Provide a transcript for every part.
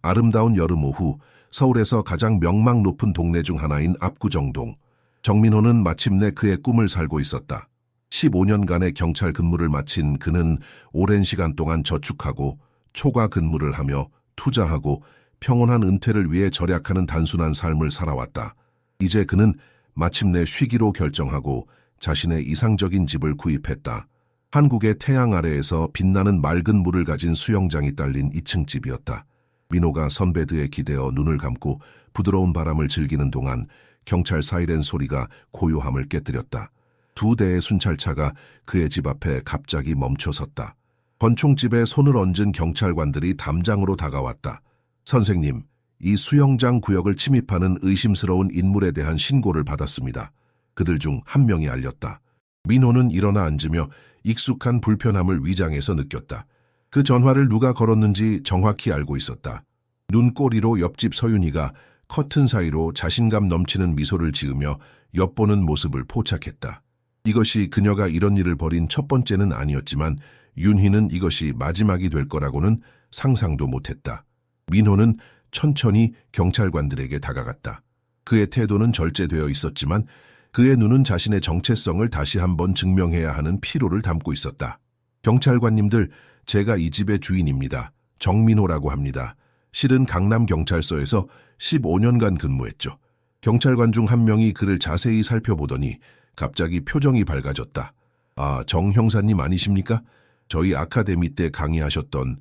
아름다운 여름 오후 서울에서 가장 명망 높은 동네 중 하나인 압구정동. 정민호는 마침내 그의 꿈을 살고 있었다. 15년간의 경찰 근무를 마친 그는 오랜 시간 동안 저축하고 초과 근무를 하며 투자하고 평온한 은퇴를 위해 절약하는 단순한 삶을 살아왔다. 이제 그는 마침내 쉬기로 결정하고 자신의 이상적인 집을 구입했다. 한국의 태양 아래에서 빛나는 맑은 물을 가진 수영장이 딸린 2층 집이었다. 민호가 선베드에 기대어 눈을 감고 부드러운 바람을 즐기는 동안 경찰 사이렌 소리가 고요함을 깨뜨렸다. 2대의 순찰차가 그의 집 앞에 갑자기 멈춰섰다. 권총집에 손을 얹은 경찰관들이 담장으로 다가왔다. 선생님, 이 수영장 구역을 침입하는 의심스러운 인물에 대한 신고를 받았습니다. 그들 중 한 명이 알렸다. 민호는 일어나 앉으며 익숙한 불편함을 위장해서 느꼈다. 그 전화를 누가 걸었는지 정확히 알고 있었다. 눈꼬리로 옆집 서윤희가 커튼 사이로 자신감 넘치는 미소를 지으며 엿보는 모습을 포착했다. 이것이 그녀가 이런 일을 벌인 첫 번째는 아니었지만 윤희는 이것이 마지막이 될 거라고는 상상도 못했다. 민호는 천천히 경찰관들에게 다가갔다. 그의 태도는 절제되어 있었지만 그의 눈은 자신의 정체성을 다시 한번 증명해야 하는 피로를 담고 있었다. 경찰관님들, 제가 이 집의 주인입니다. 정민호라고 합니다. 실은 강남경찰서에서 15년간 근무했죠. 경찰관 중 한 명이 그를 자세히 살펴보더니 갑자기 표정이 밝아졌다. 아, 정 형사님 아니십니까? 저희 아카데미 때 강의하셨던.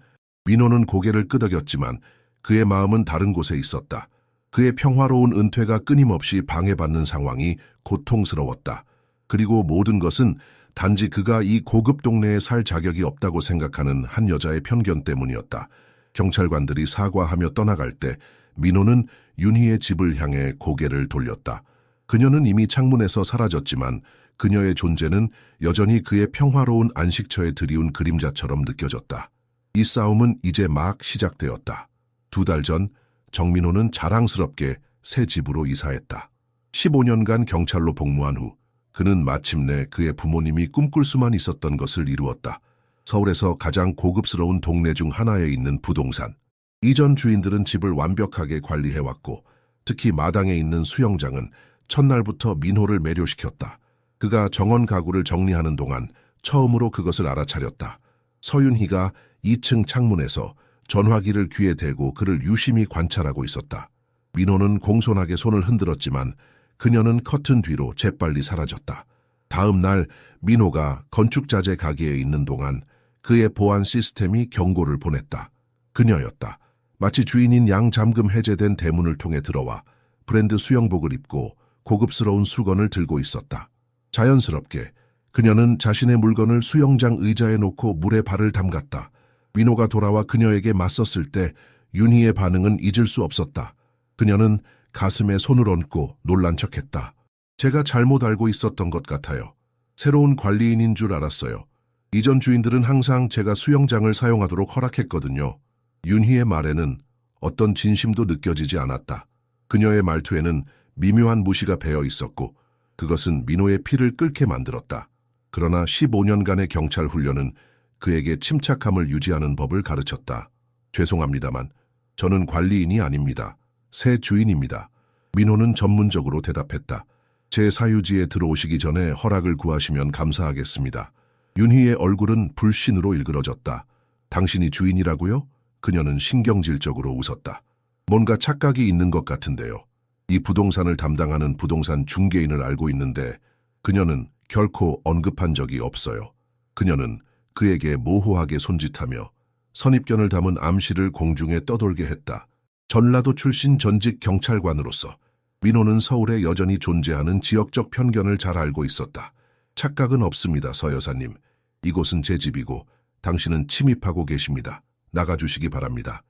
민호는 고개를 끄덕였지만 그의 마음은 다른 곳에 있었다. 그의 평화로운 은퇴가 끊임없이 방해받는 상황이 고통스러웠다. 그리고 모든 것은 단지 그가 이 고급 동네에 살 자격이 없다고 생각하는 한 여자의 편견 때문이었다. 경찰관들이 사과하며 떠나갈 때 민호는 윤희의 집을 향해 고개를 돌렸다. 그녀는 이미 창문에서 사라졌지만 그녀의 존재는 여전히 그의 평화로운 안식처에 드리운 그림자처럼 느껴졌다. 이 싸움은 이제 막 시작되었다. 2달 전 정민호는 자랑스럽게 새 집으로 이사했다. 15년간 경찰로 복무한 후 그는 마침내 그의 부모님이 꿈꿀 수만 있었던 것을 이루었다. 서울에서 가장 고급스러운 동네 중 하나에 있는 부동산. 이전 주인들은 집을 완벽하게 관리해왔고 특히 마당에 있는 수영장은 첫날부터 민호를 매료시켰다. 그가 정원 가구를 정리하는 동안 처음으로 그것을 알아차렸다. 서윤희가 2층 창문에서 전화기를 귀에 대고 그를 유심히 관찰하고 있었다. 민호는 공손하게 손을 흔들었지만 그녀는 커튼 뒤로 재빨리 사라졌다. 다음 날 민호가 건축자재 가게에 있는 동안 그의 보안 시스템이 경고를 보냈다. 그녀였다. 마치 주인인 양 잠금 해제된 대문을 통해 들어와 브랜드 수영복을 입고 고급스러운 수건을 들고 있었다. 자연스럽게 그녀는 자신의 물건을 수영장 의자에 놓고 물에 발을 담갔다. 민호가 돌아와 그녀에게 맞섰을 때 윤희의 반응은 잊을 수 없었다. 그녀는 가슴에 손을 얹고 놀란 척했다. 제가 잘못 알고 있었던 것 같아요. 새로운 관리인인 줄 알았어요. 이전 주인들은 항상 제가 수영장을 사용하도록 허락했거든요. 윤희의 말에는 어떤 진심도 느껴지지 않았다. 그녀의 말투에는 미묘한 무시가 배어 있었고 그것은 민호의 피를 끓게 만들었다. 그러나 15년간의 경찰 훈련은 그에게 침착함을 유지하는 법을 가르쳤다. 죄송합니다만 저는 관리인이 아닙니다. 새 주인입니다. 민호는 전문적으로 대답했다. 제 사유지에 들어오시기 전에 허락을 구하시면 감사하겠습니다. 윤희의 얼굴은 불신으로 일그러졌다. 당신이 주인이라고요? 그녀는 신경질적으로 웃었다. 뭔가 착각이 있는 것 같은데요. 이 부동산을 담당하는 부동산 중개인을 알고 있는데 그녀는 결코 언급한 적이 없어요. 그녀는 그에게 모호하게 손짓하며 선입견을 담은 암시를 공중에 떠돌게 했다. 전라도 출신 전직 경찰관으로서 민호는 서울에 여전히 존재하는 지역적 편견을 잘 알고 있었다. 착각은 없습니다, 서 여사님. 이곳은 제 집이고 당신은 침입하고 계십니다. 나가주시기 바랍니다.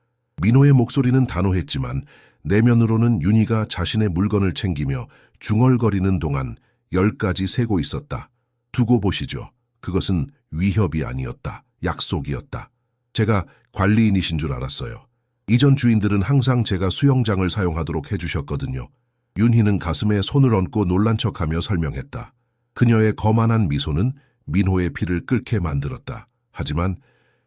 민호의 목소리는 단호했지만 내면으로는 윤희가 자신의 물건을 챙기며 중얼거리는 동안 10가지 세고 있었다. 두고 보시죠. 그것은 위협이 아니었다. 약속이었다. 제가 관리인이신 줄 알았어요. 이전 주인들은 항상 제가 수영장을 사용하도록 해주셨거든요. 윤희는 가슴에 손을 얹고 놀란 척하며 설명했다. 그녀의 거만한 미소는 민호의 피를 끓게 만들었다. 하지만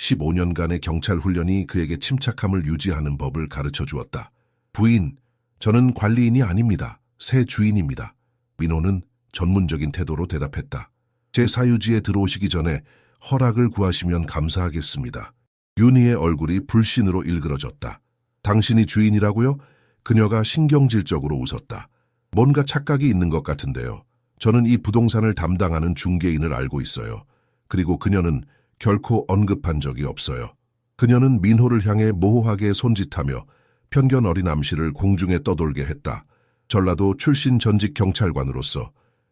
15년간의 경찰 훈련이 그에게 침착함을 유지하는 법을 가르쳐 주었다. 부인, 저는 관리인이 아닙니다. 새 주인입니다. 민호는 전문적인 태도로 대답했다. 제 사유지에 들어오시기 전에 허락을 구하시면 감사하겠습니다. 윤희의 얼굴이 불신으로 일그러졌다. 당신이 주인이라고요? 그녀가 신경질적으로 웃었다. 뭔가 착각이 있는 것 같은데요. 저는 이 부동산을 담당하는 중개인을 알고 있어요. 그리고 그녀는 결코 언급한 적이 없어요. 그녀는 민호를 향해 모호하게 손짓하며 편견 어린 암시를 공중에 떠돌게 했다. 전라도 출신 전직 경찰관으로서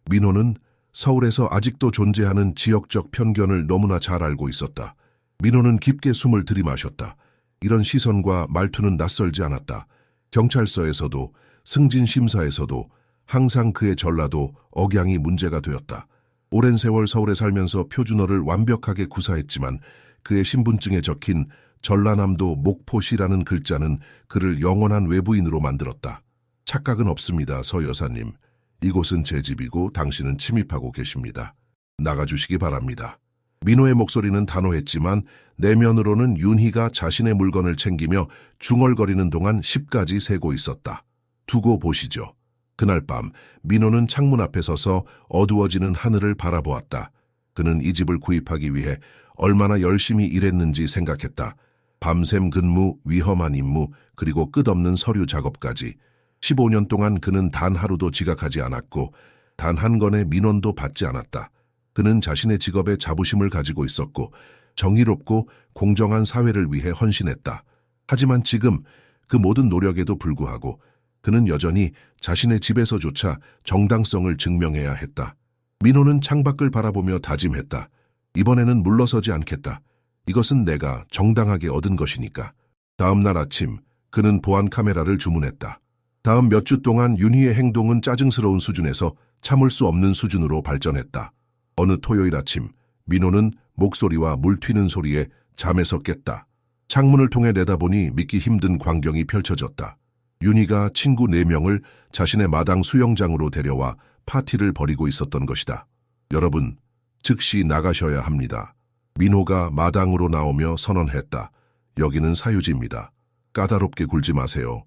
민호는 서울에서 아직도 존재하는 지역적 편견을 너무나 잘 알고 있었다. 민호는 깊게 숨을 들이마셨다. 이런 시선과 말투는 낯설지 않았다. 경찰서에서도 승진 심사에서도 항상 그의 전라도 억양이 문제가 되었다. 오랜 세월 서울에 살면서 표준어를 완벽하게 구사했지만 그의 신분증에 적힌 전라남도 목포시라는 글자는 그를 영원한 외부인으로 만들었다. 착각은 없습니다, 서 여사님. 이곳은 제 집이고 당신은 침입하고 계십니다. 나가주시기 바랍니다. 민호의 목소리는 단호했지만 내면으로는 윤희가 자신의 물건을 챙기며 중얼거리는 동안 10까지 세고 있었다. 두고 보시죠. 그날 밤 민호는 창문 앞에 서서 어두워지는 하늘을 바라보았다. 그는 이 집을 구입하기 위해 얼마나 열심히 일했는지 생각했다. 밤샘 근무, 위험한 임무, 그리고 끝없는 서류 작업까지. 15년 동안 그는 단 하루도 지각하지 않았고 단 한 건의 민원도 받지 않았다. 그는 자신의 직업에 자부심을 가지고 있었고 정의롭고 공정한 사회를 위해 헌신했다. 하지만 지금 그 모든 노력에도 불구하고 그는 여전히 자신의 집에서조차 정당성을 증명해야 했다. 민호는 창밖을 바라보며 다짐했다. 이번에는 물러서지 않겠다. 이것은 내가 정당하게 얻은 것이니까. 다음 날 아침 그는 보안 카메라를 주문했다. 다음 몇 주 동안 윤희의 행동은 짜증스러운 수준에서 참을 수 없는 수준으로 발전했다. 어느 토요일 아침 민호는 목소리와 물 튀는 소리에 잠에서 깼다. 창문을 통해 내다보니 믿기 힘든 광경이 펼쳐졌다. 윤희가 친구 4명을 자신의 마당 수영장으로 데려와 파티를 벌이고 있었던 것이다. 여러분, 즉시 나가셔야 합니다. 민호가 마당으로 나오며 선언했다. 여기는 사유지입니다. 까다롭게 굴지 마세요.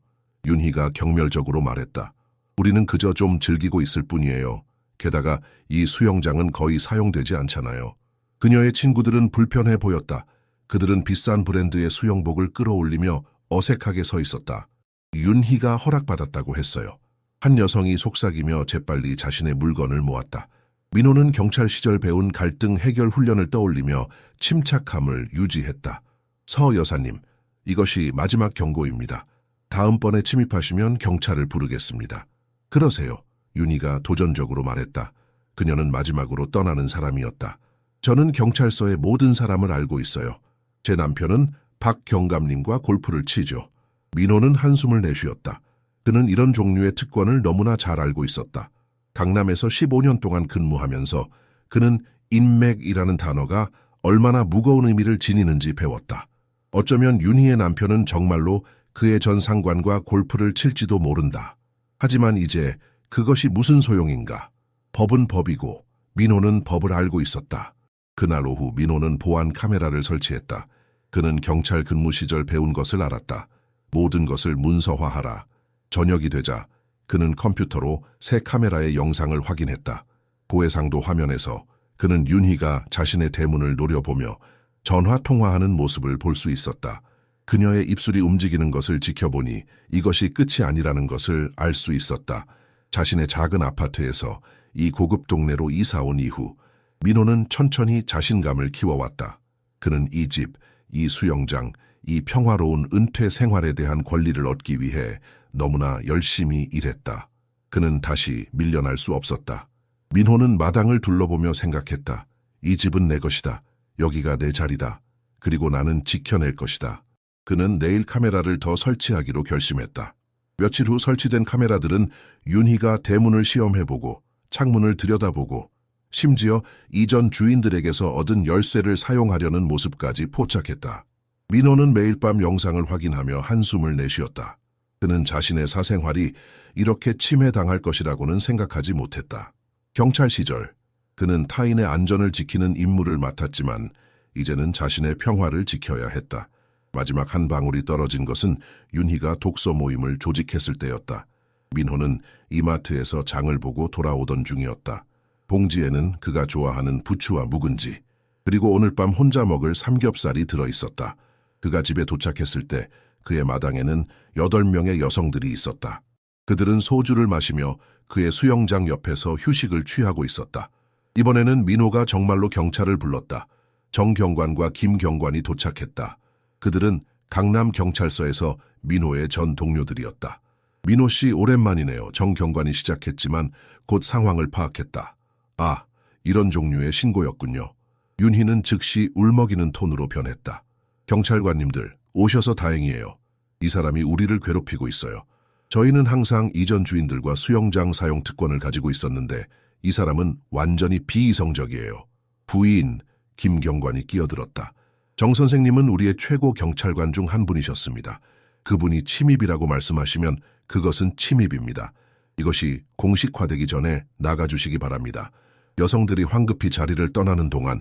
윤희가 경멸적으로 말했다. 우리는 그저 좀 즐기고 있을 뿐이에요. 게다가 이 수영장은 거의 사용되지 않잖아요. 그녀의 친구들은 불편해 보였다. 그들은 비싼 브랜드의 수영복을 끌어올리며 어색하게 서 있었다. 윤희가 허락받았다고 했어요. 한 여성이 속삭이며 재빨리 자신의 물건을 모았다. 민호는 경찰 시절 배운 갈등 해결 훈련을 떠올리며 침착함을 유지했다. 서 여사님, 이것이 마지막 경고입니다. 다음번에 침입하시면 경찰을 부르겠습니다. 그러세요. 윤희가 도전적으로 말했다. 그녀는 마지막으로 떠나는 사람이었다. 저는 경찰서의 모든 사람을 알고 있어요. 제 남편은 박 경감님과 골프를 치죠. 민호는 한숨을 내쉬었다. 그는 이런 종류의 특권을 너무나 잘 알고 있었다. 강남에서 15년 동안 근무하면서 그는 인맥이라는 단어가 얼마나 무거운 의미를 지니는지 배웠다. 어쩌면 윤희의 남편은 정말로 그의 전 상관과 골프를 칠지도 모른다. 하지만 이제 그것이 무슨 소용인가. 법은 법이고 민호는 법을 알고 있었다. 그날 오후 민호는 보안 카메라를 설치했다. 그는 경찰 근무 시절 배운 것을 알았다. 모든 것을 문서화하라. 저녁이 되자 그는 컴퓨터로 새 카메라의 영상을 확인했다. 고해상도 화면에서 그는 윤희가 자신의 대문을 노려보며 전화 통화하는 모습을 볼 수 있었다. 그녀의 입술이 움직이는 것을 지켜보니 이것이 끝이 아니라는 것을 알 수 있었다. 자신의 작은 아파트에서 이 고급 동네로 이사 온 이후 민호는 천천히 자신감을 키워왔다. 그는 이 집, 이 수영장, 이 평화로운 은퇴 생활에 대한 권리를 얻기 위해 너무나 열심히 일했다. 그는 다시 밀려날 수 없었다. 민호는 마당을 둘러보며 생각했다. 이 집은 내 것이다. 여기가 내 자리다. 그리고 나는 지켜낼 것이다. 그는 내일 카메라를 더 설치하기로 결심했다. 며칠 후 설치된 카메라들은 윤희가 대문을 시험해보고 창문을 들여다보고 심지어 이전 주인들에게서 얻은 열쇠를 사용하려는 모습까지 포착했다. 민호는 매일 밤 영상을 확인하며 한숨을 내쉬었다. 그는 자신의 사생활이 이렇게 침해당할 것이라고는 생각하지 못했다. 경찰 시절 그는 타인의 안전을 지키는 임무를 맡았지만 이제는 자신의 평화를 지켜야 했다. 마지막 한 방울이 떨어진 것은 윤희가 독서 모임을 조직했을 때였다. 민호는 이마트에서 장을 보고 돌아오던 중이었다. 봉지에는 그가 좋아하는 부추와 묵은지, 그리고 오늘 밤 혼자 먹을 삼겹살이 들어있었다. 그가 집에 도착했을 때 그의 마당에는 8명의 여성들이 있었다. 그들은 소주를 마시며 그의 수영장 옆에서 휴식을 취하고 있었다. 이번에는 민호가 정말로 경찰을 불렀다. 정 경관과 김 경관이 도착했다. 그들은 강남경찰서에서 민호의 전 동료들이었다. 민호 씨 오랜만이네요. 정 경관이 시작했지만 곧 상황을 파악했다. 아, 이런 종류의 신고였군요. 윤희는 즉시 울먹이는 톤으로 변했다. 경찰관님들, 오셔서 다행이에요. 이 사람이 우리를 괴롭히고 있어요. 저희는 항상 이전 주인들과 수영장 사용 특권을 가지고 있었는데 이 사람은 완전히 비이성적이에요. 부인, 김 경관이 끼어들었다. 정 선생님은 우리의 최고 경찰관 중 한 분이셨습니다. 그분이 침입이라고 말씀하시면 그것은 침입입니다. 이것이 공식화되기 전에 나가주시기 바랍니다. 여성들이 황급히 자리를 떠나는 동안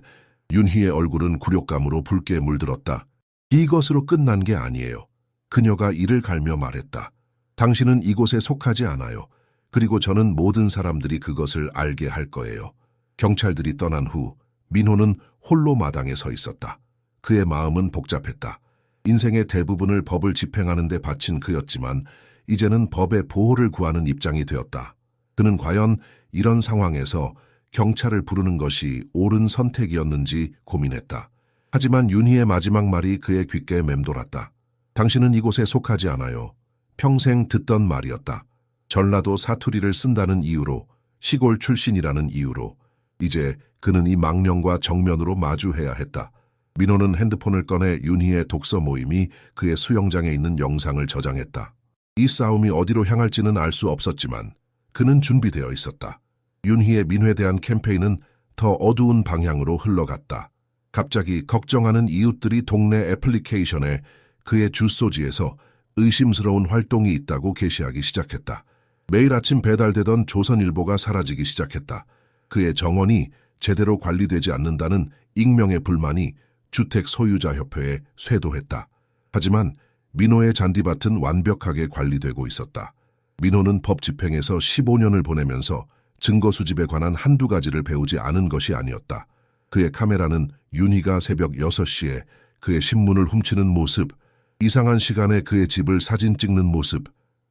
윤희의 얼굴은 굴욕감으로 붉게 물들었다. 이것으로 끝난 게 아니에요. 그녀가 이를 갈며 말했다. 당신은 이곳에 속하지 않아요. 그리고 저는 모든 사람들이 그것을 알게 할 거예요. 경찰들이 떠난 후 민호는 홀로 마당에 서 있었다. 그의 마음은 복잡했다. 인생의 대부분을 법을 집행하는 데 바친 그였지만 이제는 법의 보호를 구하는 입장이 되었다. 그는 과연 이런 상황에서 경찰을 부르는 것이 옳은 선택이었는지 고민했다. 하지만 윤희의 마지막 말이 그의 귓가에 맴돌았다. 당신은 이곳에 속하지 않아요. 평생 듣던 말이었다. 전라도 사투리를 쓴다는 이유로, 시골 출신이라는 이유로. 이제 그는 이 망령과 정면으로 마주해야 했다. 민호는 핸드폰을 꺼내 윤희의 독서 모임이 그의 수영장에 있는 영상을 저장했다. 이 싸움이 어디로 향할지는 알 수 없었지만 그는 준비되어 있었다. 윤희의 민회에 대한 캠페인은 더 어두운 방향으로 흘러갔다. 갑자기 걱정하는 이웃들이 동네 애플리케이션에 그의 주소지에서 의심스러운 활동이 있다고 게시하기 시작했다. 매일 아침 배달되던 조선일보가 사라지기 시작했다. 그의 정원이 제대로 관리되지 않는다는 익명의 불만이 주택 소유자협회에 쇄도했다. 하지만 민호의 잔디밭은 완벽하게 관리되고 있었다. 민호는 법 집행에서 15년을 보내면서 증거 수집에 관한 한두 가지를 배우지 않은 것이 아니었다. 그의 카메라는 윤희가 새벽 6시에 그의 신문을 훔치는 모습, 이상한 시간에 그의 집을 사진 찍는 모습,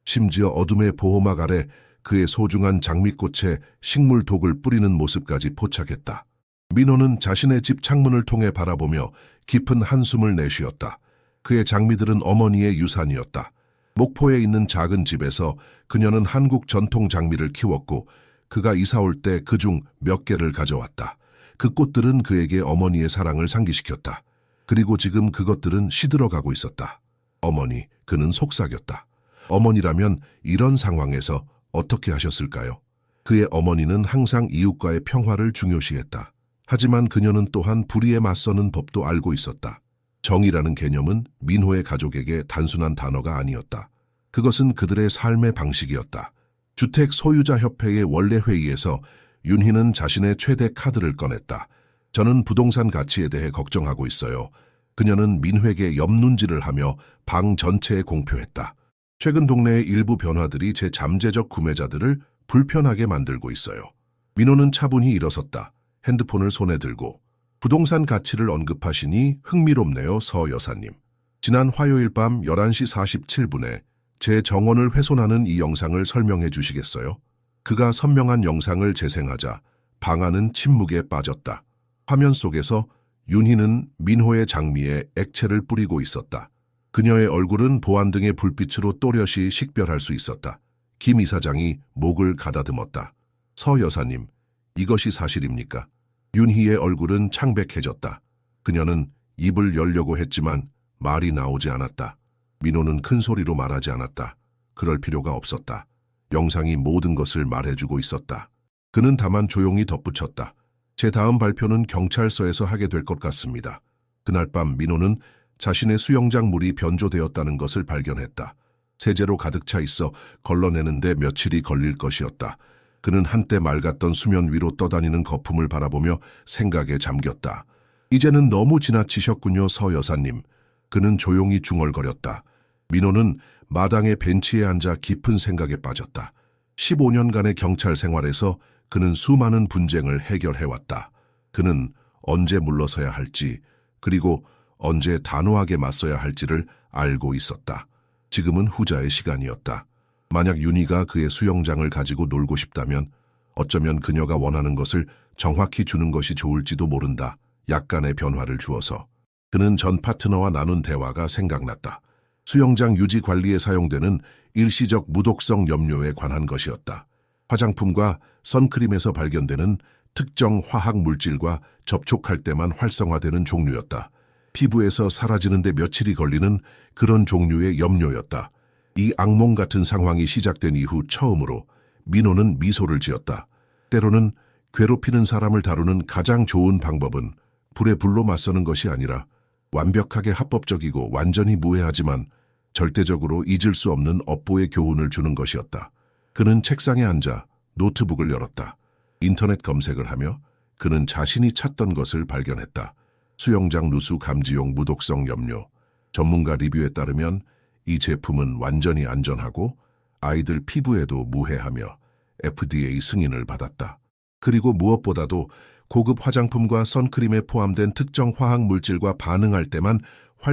심지어 어둠의 보호막 아래 그의 소중한 장미꽃에 식물독을 뿌리는 모습까지 포착했다. 민호는 자신의 집 창문을 통해 바라보며 깊은 한숨을 내쉬었다. 그의 장미들은 어머니의 유산이었다. 목포에 있는 작은 집에서 그녀는 한국 전통 장미를 키웠고 그가 이사 올 때 그중 몇 개를 가져왔다. 그 꽃들은 그에게 어머니의 사랑을 상기시켰다. 그리고 지금 그것들은 시들어가고 있었다. 어머니, 그는 속삭였다. 어머니라면 이런 상황에서 어떻게 하셨을까요? 그의 어머니는 항상 이웃과의 평화를 중요시했다. 하지만 그녀는 또한 불의에 맞서는 법도 알고 있었다. 정의라는 개념은 민호의 가족에게 단순한 단어가 아니었다. 그것은 그들의 삶의 방식이었다. 주택 소유자협회의 원래 회의에서 윤희는 자신의 최대 카드를 꺼냈다. 저는 부동산 가치에 대해 걱정하고 있어요. 그녀는 민회계 옆눈질을 하며 방 전체에 공표했다. 최근 동네의 일부 변화들이 제 잠재적 구매자들을 불편하게 만들고 있어요. 민호는 차분히 일어섰다. 핸드폰을 손에 들고 부동산 가치를 언급하시니 흥미롭네요, 서 여사님. 지난 화요일 밤 11시 47분에 제 정원을 훼손하는 이 영상을 설명해 주시겠어요? 그가 선명한 영상을 재생하자 방안은 침묵에 빠졌다. 화면 속에서 윤희는 민호의 장미에 액체를 뿌리고 있었다. 그녀의 얼굴은 보안 등의 불빛으로 또렷이 식별할 수 있었다. 김 이사장이 목을 가다듬었다. 서 여사님, 이것이 사실입니까? 윤희의 얼굴은 창백해졌다. 그녀는 입을 열려고 했지만 말이 나오지 않았다. 민호는 큰 소리로 말하지 않았다. 그럴 필요가 없었다. 영상이 모든 것을 말해주고 있었다. 그는 다만 조용히 덧붙였다. 제 다음 발표는 경찰서에서 하게 될 것 같습니다. 그날 밤 민호는 자신의 수영장 물이 변조되었다는 것을 발견했다. 세제로 가득 차 있어 걸러내는데 며칠이 걸릴 것이었다. 그는 한때 맑았던 수면 위로 떠다니는 거품을 바라보며 생각에 잠겼다. 이제는 너무 지나치셨군요, 서 여사님. 그는 조용히 중얼거렸다. 민호는 마당의 벤치에 앉아 깊은 생각에 빠졌다. 15년간의 경찰 생활에서 그는 수많은 분쟁을 해결해왔다. 그는 언제 물러서야 할지, 그리고 언제 단호하게 맞서야 할지를 알고 있었다. 지금은 후자의 시간이었다. 만약 윤희가 그의 수영장을 가지고 놀고 싶다면 어쩌면 그녀가 원하는 것을 정확히 주는 것이 좋을지도 모른다. 약간의 변화를 주어서. 그는 전 파트너와 나눈 대화가 생각났다. 수영장 유지 관리에 사용되는 일시적 무독성 염료에 관한 것이었다. 화장품과 선크림에서 발견되는 특정 화학 물질과 접촉할 때만 활성화되는 종류였다. 피부에서 사라지는데 며칠이 걸리는 그런 종류의 염료였다. 이 악몽 같은 상황이 시작된 이후 처음으로 민호는 미소를 지었다. 때로는 괴롭히는 사람을 다루는 가장 좋은 방법은 불에 불로 맞서는 것이 아니라 완벽하게 합법적이고 완전히 무해하지만 절대적으로 잊을 수 없는 업보의 교훈을 주는 것이었다. 그는 책상에 앉아 노트북을 열었다. 인터넷 검색을 하며 그는 자신이 찾던 것을 발견했다. 수영장 누수 감지용 무독성 염료. 전문가 리뷰에 따르면 이 제품은 완전히 안전하고 아이들 피부에도 무해하며 FDA 승인을 받았다. 그리고 무엇보다도 고급 화장품과 선크림에 포함된 특정 화학 물질과 반응할 때만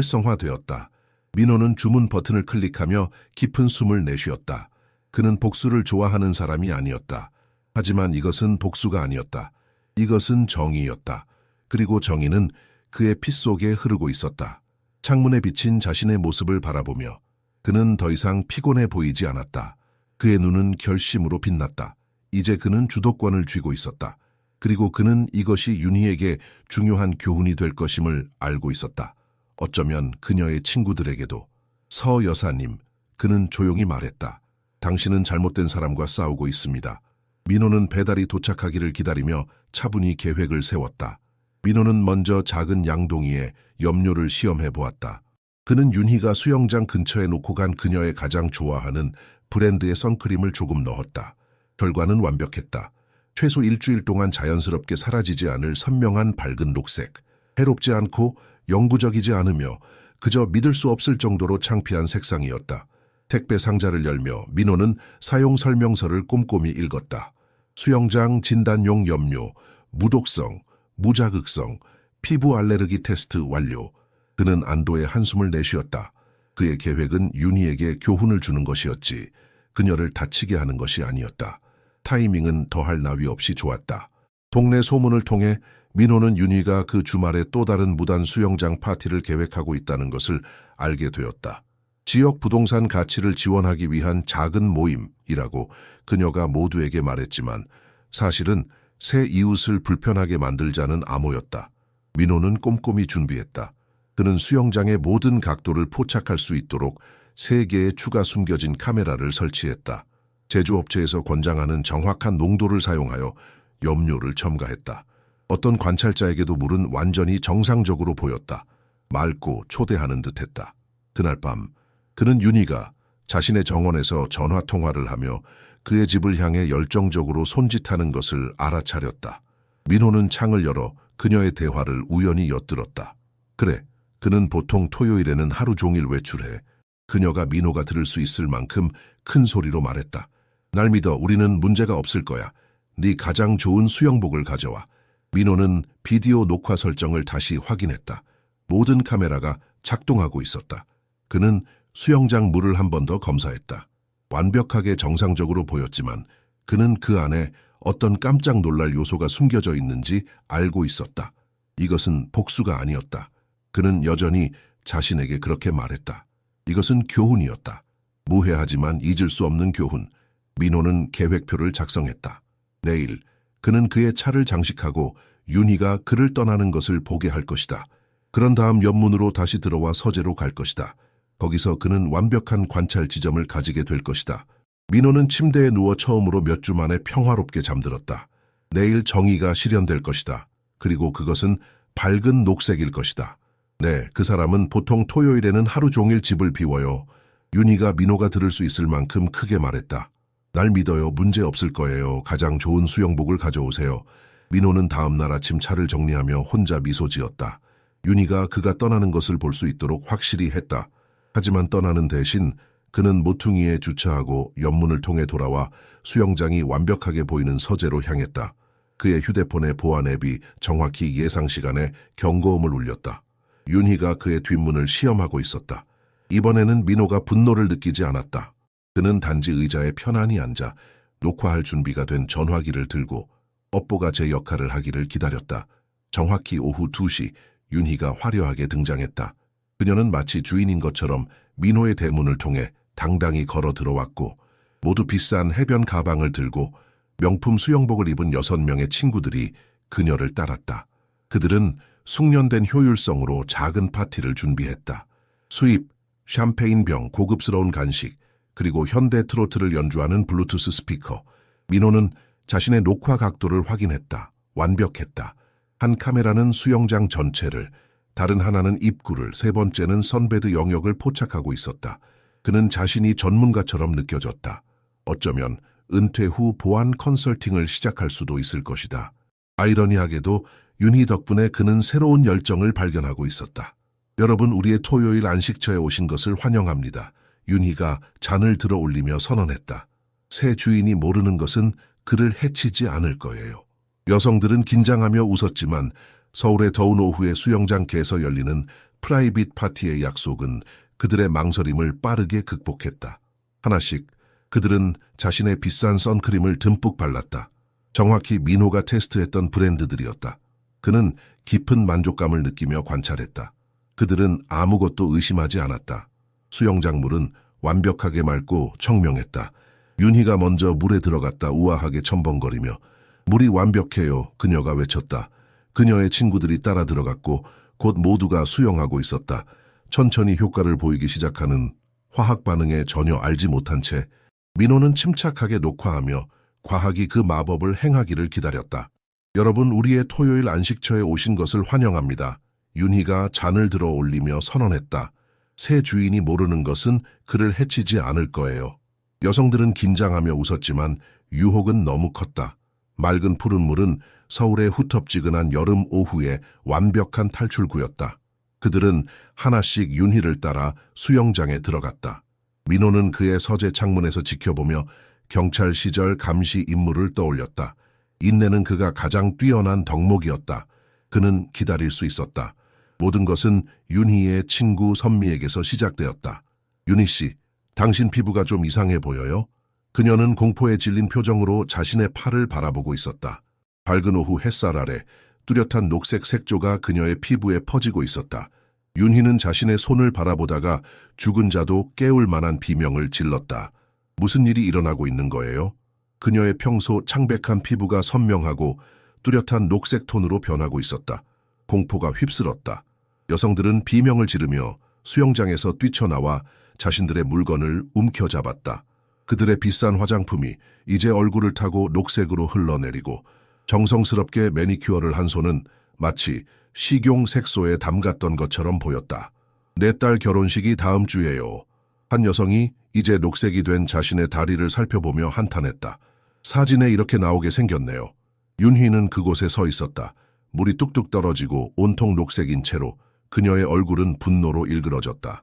활성화되었다. 민호는 주문 버튼을 클릭하며 깊은 숨을 내쉬었다. 그는 복수를 좋아하는 사람이 아니었다. 하지만 이것은 복수가 아니었다. 이것은 정의였다. 그리고 정의는 그의 피 속에 흐르고 있었다. 창문에 비친 자신의 모습을 바라보며 그는 더 이상 피곤해 보이지 않았다. 그의 눈은 결심으로 빛났다. 이제 그는 주도권을 쥐고 있었다. 그리고 그는 이것이 윤희에게 중요한 교훈이 될 것임을 알고 있었다. 어쩌면 그녀의 친구들에게도. 서 여사님, 그는 조용히 말했다. 당신은 잘못된 사람과 싸우고 있습니다. 민호는 배달이 도착하기를 기다리며 차분히 계획을 세웠다. 민호는 먼저 작은 양동이에 염료를 시험해 보았다. 그는 윤희가 수영장 근처에 놓고 간 그녀의 가장 좋아하는 브랜드의 선크림을 조금 넣었다. 결과는 완벽했다. 최소 일주일 동안 자연스럽게 사라지지 않을 선명한 밝은 녹색. 해롭지 않고 영구적이지 않으며 그저 믿을 수 없을 정도로 창피한 색상이었다. 택배 상자를 열며 민호는 사용 설명서를 꼼꼼히 읽었다. 수영장 진단용 염료, 무독성, 무자극성, 피부 알레르기 테스트 완료. 그는 안도의 한숨을 내쉬었다. 그의 계획은 윤희에게 교훈을 주는 것이었지 그녀를 다치게 하는 것이 아니었다. 타이밍은 더할 나위 없이 좋았다. 동네 소문을 통해 민호는 윤희가 그 주말에 또 다른 무단 수영장 파티를 계획하고 있다는 것을 알게 되었다. 지역 부동산 가치를 지원하기 위한 작은 모임이라고 그녀가 모두에게 말했지만 사실은 새 이웃을 불편하게 만들자는 암호였다. 민호는 꼼꼼히 준비했다. 그는 수영장의 모든 각도를 포착할 수 있도록 3개의 추가 숨겨진 카메라를 설치했다. 제조업체에서 권장하는 정확한 농도를 사용하여 염료를 첨가했다. 어떤 관찰자에게도 물은 완전히 정상적으로 보였다. 맑고 초대하는 듯했다. 그날 밤 그는 윤희가 자신의 정원에서 전화통화를 하며 그의 집을 향해 열정적으로 손짓하는 것을 알아차렸다. 민호는 창을 열어 그녀의 대화를 우연히 엿들었다. 그래, 그는 보통 토요일에는 하루 종일 외출해. 그녀가 민호가 들을 수 있을 만큼 큰 소리로 말했다. 날 믿어, 우리는 문제가 없을 거야. 네 가장 좋은 수영복을 가져와. 민호는 비디오 녹화 설정을 다시 확인했다. 모든 카메라가 작동하고 있었다. 그는 수영장 물을 한 번 더 검사했다. 완벽하게 정상적으로 보였지만 그는 그 안에 어떤 깜짝 놀랄 요소가 숨겨져 있는지 알고 있었다. 이것은 복수가 아니었다. 그는 여전히 자신에게 그렇게 말했다. 이것은 교훈이었다. 무해하지만 잊을 수 없는 교훈. 민호는 계획표를 작성했다. 내일 그는 그의 차를 장식하고 윤희가 그를 떠나는 것을 보게 할 것이다. 그런 다음 옆문으로 다시 들어와 서재로 갈 것이다. 거기서 그는 완벽한 관찰 지점을 가지게 될 것이다. 민호는 침대에 누워 처음으로 몇 주 만에 평화롭게 잠들었다. 내일 정의가 실현될 것이다. 그리고 그것은 밝은 녹색일 것이다. 네, 그 사람은 보통 토요일에는 하루 종일 집을 비워요. 윤희가 민호가 들을 수 있을 만큼 크게 말했다. 날 믿어요. 문제 없을 거예요. 가장 좋은 수영복을 가져오세요. 민호는 다음 날 아침 차를 정리하며 혼자 미소 지었다. 윤희가 그가 떠나는 것을 볼 수 있도록 확실히 했다. 하지만 떠나는 대신 그는 모퉁이에 주차하고 옆문을 통해 돌아와 수영장이 완벽하게 보이는 서재로 향했다. 그의 휴대폰의 보안 앱이 정확히 예상 시간에 경고음을 울렸다. 윤희가 그의 뒷문을 시험하고 있었다. 이번에는 민호가 분노를 느끼지 않았다. 그는 단지 의자에 편안히 앉아 녹화할 준비가 된 전화기를 들고 업보가 제 역할을 하기를 기다렸다. 정확히 오후 2시 윤희가 화려하게 등장했다. 그녀는 마치 주인인 것처럼 민호의 대문을 통해 당당히 걸어 들어왔고 모두 비싼 해변 가방을 들고 명품 수영복을 입은 6명의 친구들이 그녀를 따랐다. 그들은 숙련된 효율성으로 작은 파티를 준비했다. 수입, 샴페인병, 고급스러운 간식, 그리고 현대 트로트를 연주하는 블루투스 스피커. 민호는 자신의 녹화 각도를 확인했다. 완벽했다. 한 카메라는 수영장 전체를, 다른 하나는 입구를, 세 번째는 선베드 영역을 포착하고 있었다. 그는 자신이 전문가처럼 느껴졌다. 어쩌면 은퇴 후 보안 컨설팅을 시작할 수도 있을 것이다. 아이러니하게도 윤희 덕분에 그는 새로운 열정을 발견하고 있었다. 여러분, 우리의 토요일 안식처에 오신 것을 환영합니다. 윤희가 잔을 들어 올리며 선언했다. 새 주인이 모르는 것은 그를 해치지 않을 거예요. 여성들은 긴장하며 웃었지만 서울의 더운 오후에 수영장께에서 열리는 프라이빗 파티의 약속은 그들의 망설임을 빠르게 극복했다. 하나씩 그들은 자신의 비싼 선크림을 듬뿍 발랐다. 정확히 민호가 테스트했던 브랜드들이었다. 그는 깊은 만족감을 느끼며 관찰했다. 그들은 아무것도 의심하지 않았다. 수영장 물은 완벽하게 맑고 청명했다. 윤희가 먼저 물에 들어갔다 우아하게 첨벙거리며 물이 완벽해요, 그녀가 외쳤다. 그녀의 친구들이 따라 들어갔고 곧 모두가 수영하고 있었다. 천천히 효과를 보이기 시작하는 화학 반응에 전혀 알지 못한 채 민호는 침착하게 녹화하며 과학이 그 마법을 행하기를 기다렸다. 여러분, 우리의 토요일 안식처에 오신 것을 환영합니다. 윤희가 잔을 들어 올리며 선언했다. 새 주인이 모르는 것은 그를 해치지 않을 거예요. 여성들은 긴장하며 웃었지만 유혹은 너무 컸다. 맑은 푸른 물은 서울의 후텁지근한 여름 오후에 완벽한 탈출구였다. 그들은 하나씩 윤희를 따라 수영장에 들어갔다. 민호는 그의 서재 창문에서 지켜보며 경찰 시절 감시 임무를 떠올렸다. 인내는 그가 가장 뛰어난 덕목이었다. 그는 기다릴 수 있었다. 모든 것은 윤희의 친구 선미에게서 시작되었다. 윤희 씨, 당신 피부가 좀 이상해 보여요? 그녀는 공포에 질린 표정으로 자신의 팔을 바라보고 있었다. 밝은 오후 햇살 아래 뚜렷한 녹색 색조가 그녀의 피부에 퍼지고 있었다. 윤희는 자신의 손을 바라보다가 죽은 자도 깨울 만한 비명을 질렀다. 무슨 일이 일어나고 있는 거예요? 그녀의 평소 창백한 피부가 선명하고 뚜렷한 녹색 톤으로 변하고 있었다. 공포가 휩쓸었다. 여성들은 비명을 지르며 수영장에서 뛰쳐나와 자신들의 물건을 움켜잡았다. 그들의 비싼 화장품이 이제 얼굴을 타고 녹색으로 흘러내리고 정성스럽게 매니큐어를 한 손은 마치 식용 색소에 담갔던 것처럼 보였다. 내 딸 결혼식이 다음 주예요. 한 여성이 이제 녹색이 된 자신의 다리를 살펴보며 한탄했다. 사진에 이렇게 나오게 생겼네요. 윤희는 그곳에 서 있었다. 물이 뚝뚝 떨어지고 온통 녹색인 채로 그녀의 얼굴은 분노로 일그러졌다.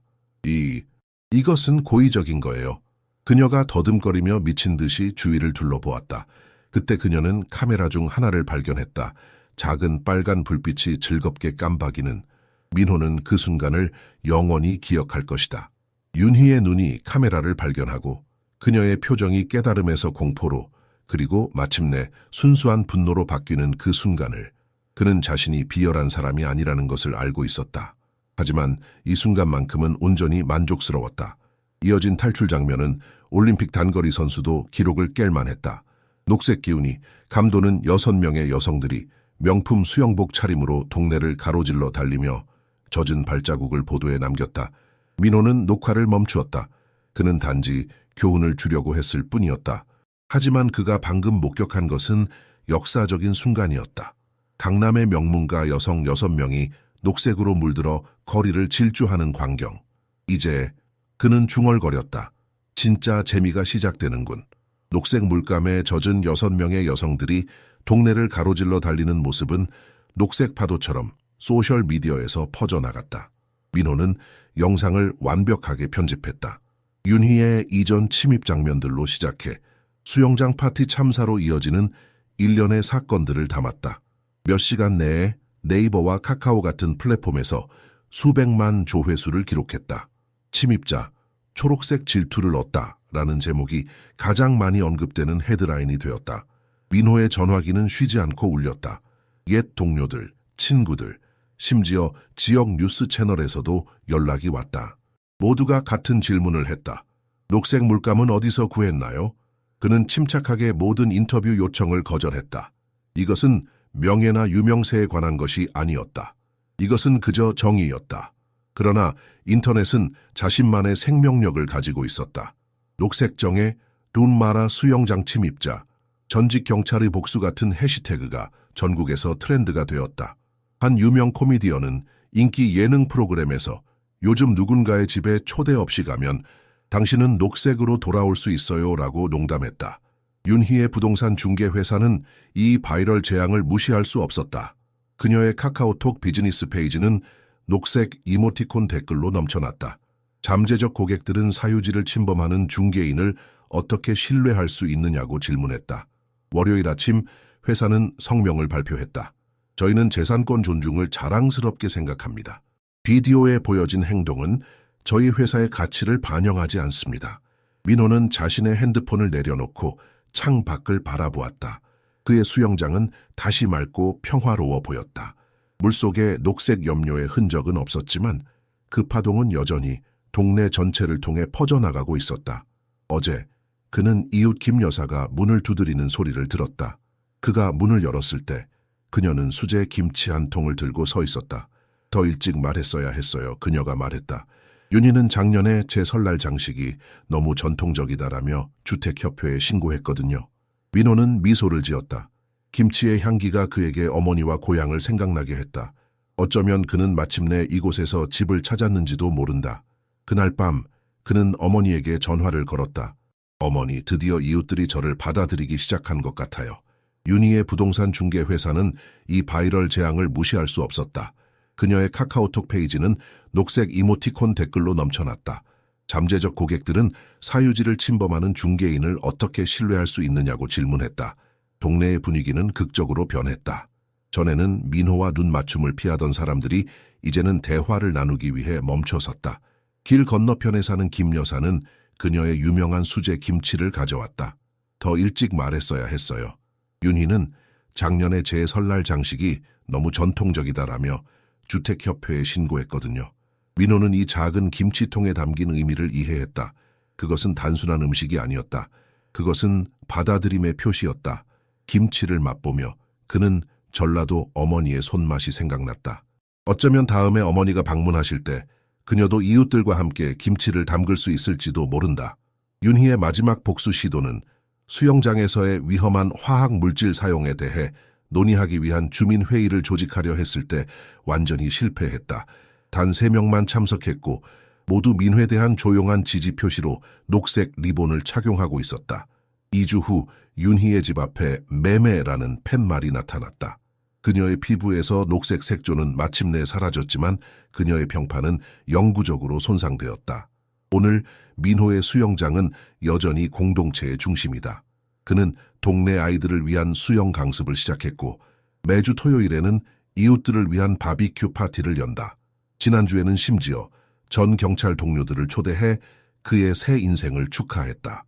이것은 고의적인 거예요. 그녀가 더듬거리며 미친 듯이 주위를 둘러보았다. 그때 그녀는 카메라 중 하나를 발견했다. 작은 빨간 불빛이 즐겁게 깜박이는. 민호는 그 순간을 영원히 기억할 것이다. 윤희의 눈이 카메라를 발견하고 그녀의 표정이 깨달음에서 공포로 그리고 마침내 순수한 분노로 바뀌는 그 순간을 그는 자신이 비열한 사람이 아니라는 것을 알고 있었다. 하지만 이 순간만큼은 온전히 만족스러웠다. 이어진 탈출 장면은 올림픽 단거리 선수도 기록을 깰 만했다. 녹색 기운이 감도는 6명의 여성들이 명품 수영복 차림으로 동네를 가로질러 달리며 젖은 발자국을 보도에 남겼다. 민호는 녹화를 멈추었다. 그는 단지 교훈을 주려고 했을 뿐이었다. 하지만 그가 방금 목격한 것은 역사적인 순간이었다. 강남의 명문가 여성 6명이 녹색으로 물들어 거리를 질주하는 광경. 이제 그는 중얼거렸다. 진짜 재미가 시작되는군. 녹색 물감에 젖은 6명의 여성들이 동네를 가로질러 달리는 모습은 녹색 파도처럼 소셜미디어에서 퍼져나갔다. 민호는 영상을 완벽하게 편집했다. 윤희의 이전 침입 장면들로 시작해 수영장 파티 참사로 이어지는 일련의 사건들을 담았다. 몇 시간 내에 네이버와 카카오 같은 플랫폼에서 수백만 조회수를 기록했다. 침입자, 초록색 질투를 얻다라는 제목이 가장 많이 언급되는 헤드라인이 되었다. 민호의 전화기는 쉬지 않고 울렸다. 옛 동료들, 친구들, 심지어 지역 뉴스 채널에서도 연락이 왔다. 모두가 같은 질문을 했다. 녹색 물감은 어디서 구했나요? 그는 침착하게 모든 인터뷰 요청을 거절했다. 이것은 명예나 유명세에 관한 것이 아니었다. 이것은 그저 정의였다. 그러나 인터넷은 자신만의 생명력을 가지고 있었다. 녹색 정의, 룬마라 수영장 침입자, 전직 경찰의 복수 같은 해시태그가 전국에서 트렌드가 되었다. 한 유명 코미디언은 인기 예능 프로그램에서 요즘 누군가의 집에 초대 없이 가면 당신은 녹색으로 돌아올 수 있어요 라고 농담했다. 윤희의 부동산 중개회사는 이 바이럴 재앙을 무시할 수 없었다. 그녀의 카카오톡 비즈니스 페이지는 녹색 이모티콘 댓글로 넘쳐났다. 잠재적 고객들은 사유지를 침범하는 중개인을 어떻게 신뢰할 수 있느냐고 질문했다. 월요일 아침 회사는 성명을 발표했다. 저희는 재산권 존중을 자랑스럽게 생각합니다. 비디오에 보여진 행동은 저희 회사의 가치를 반영하지 않습니다. 민호는 자신의 핸드폰을 내려놓고 창 밖을 바라보았다. 그의 수영장은 다시 맑고 평화로워 보였다. 물속에 녹색 염료의 흔적은 없었지만 그 파동은 여전히 동네 전체를 통해 퍼져나가고 있었다. 어제 그는 이웃 김 여사가 문을 두드리는 소리를 들었다. 그가 문을 열었을 때 그녀는 수제 김치 한 통을 들고 서 있었다. 더 일찍 말했어야 했어요. 그녀가 말했다. 윤희는 작년에 제 설날 장식이 너무 전통적이다라며 주택협회에 신고했거든요. 민호는 미소를 지었다. 김치의 향기가 그에게 어머니와 고향을 생각나게 했다. 어쩌면 그는 마침내 이곳에서 집을 찾았는지도 모른다. 그날 밤 그는 어머니에게 전화를 걸었다. 어머니, 드디어 이웃들이 저를 받아들이기 시작한 것 같아요. 윤희의 부동산 중개회사는 이 바이럴 재앙을 무시할 수 없었다. 그녀의 카카오톡 페이지는 녹색 이모티콘 댓글로 넘쳐났다. 잠재적 고객들은 사유지를 침범하는 중개인을 어떻게 신뢰할 수 있느냐고 질문했다. 동네의 분위기는 극적으로 변했다. 전에는 민호와 눈 맞춤을 피하던 사람들이 이제는 대화를 나누기 위해 멈춰섰다. 길 건너편에 사는 김 여사는 그녀의 유명한 수제 김치를 가져왔다. 더 일찍 말했어야 했어요. 윤희는 작년에 제 설날 장식이 너무 전통적이다라며 주택협회에 신고했거든요. 민호는 이 작은 김치통에 담긴 의미를 이해했다. 그것은 단순한 음식이 아니었다. 그것은 받아들임의 표시였다. 김치를 맛보며 그는 전라도 어머니의 손맛이 생각났다. 어쩌면 다음에 어머니가 방문하실 때 그녀도 이웃들과 함께 김치를 담글 수 있을지도 모른다. 윤희의 마지막 복수 시도는 수영장에서의 위험한 화학 물질 사용에 대해 논의하기 위한 주민회의를 조직하려 했을 때 완전히 실패했다. 단 3명만 참석했고 모두 민회에 대한 조용한 지지 표시로 녹색 리본을 착용하고 있었다. 2주 후 윤희의 집 앞에 매매라는 팻말이 나타났다. 그녀의 피부에서 녹색 색조는 마침내 사라졌지만 그녀의 평판은 영구적으로 손상되었다. 오늘 민호의 수영장은 여전히 공동체의 중심이다. 그는 동네 아이들을 위한 수영 강습을 시작했고 매주 토요일에는 이웃들을 위한 바비큐 파티를 연다. 지난주에는 심지어 전 경찰 동료들을 초대해 그의 새 인생을 축하했다.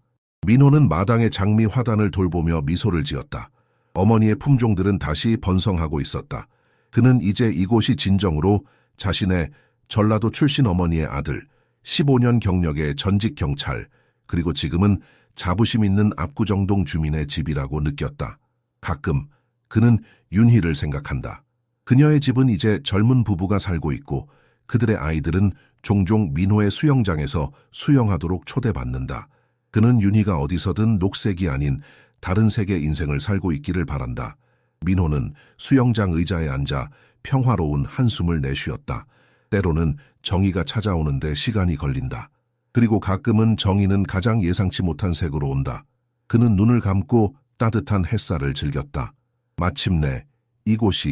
민호는 마당의 장미 화단을 돌보며 미소를 지었다. 어머니의 품종들은 다시 번성하고 있었다. 그는 이제 이곳이 진정으로 자신의 전라도 출신 어머니의 아들, 15년 경력의 전직 경찰, 그리고 지금은 자부심 있는 압구정동 주민의 집이라고 느꼈다. 가끔 그는 윤희를 생각한다. 그녀의 집은 이제 젊은 부부가 살고 있고 그들의 아이들은 종종 민호의 수영장에서 수영하도록 초대받는다. 그는 윤희가 어디서든 녹색이 아닌 다른 색의 인생을 살고 있기를 바란다. 민호는 수영장 의자에 앉아 평화로운 한숨을 내쉬었다. 때로는 정의가 찾아오는데 시간이 걸린다. 그리고 가끔은 정의는 가장 예상치 못한 색으로 온다. 그는 눈을 감고 따뜻한 햇살을 즐겼다. 마침내 이곳이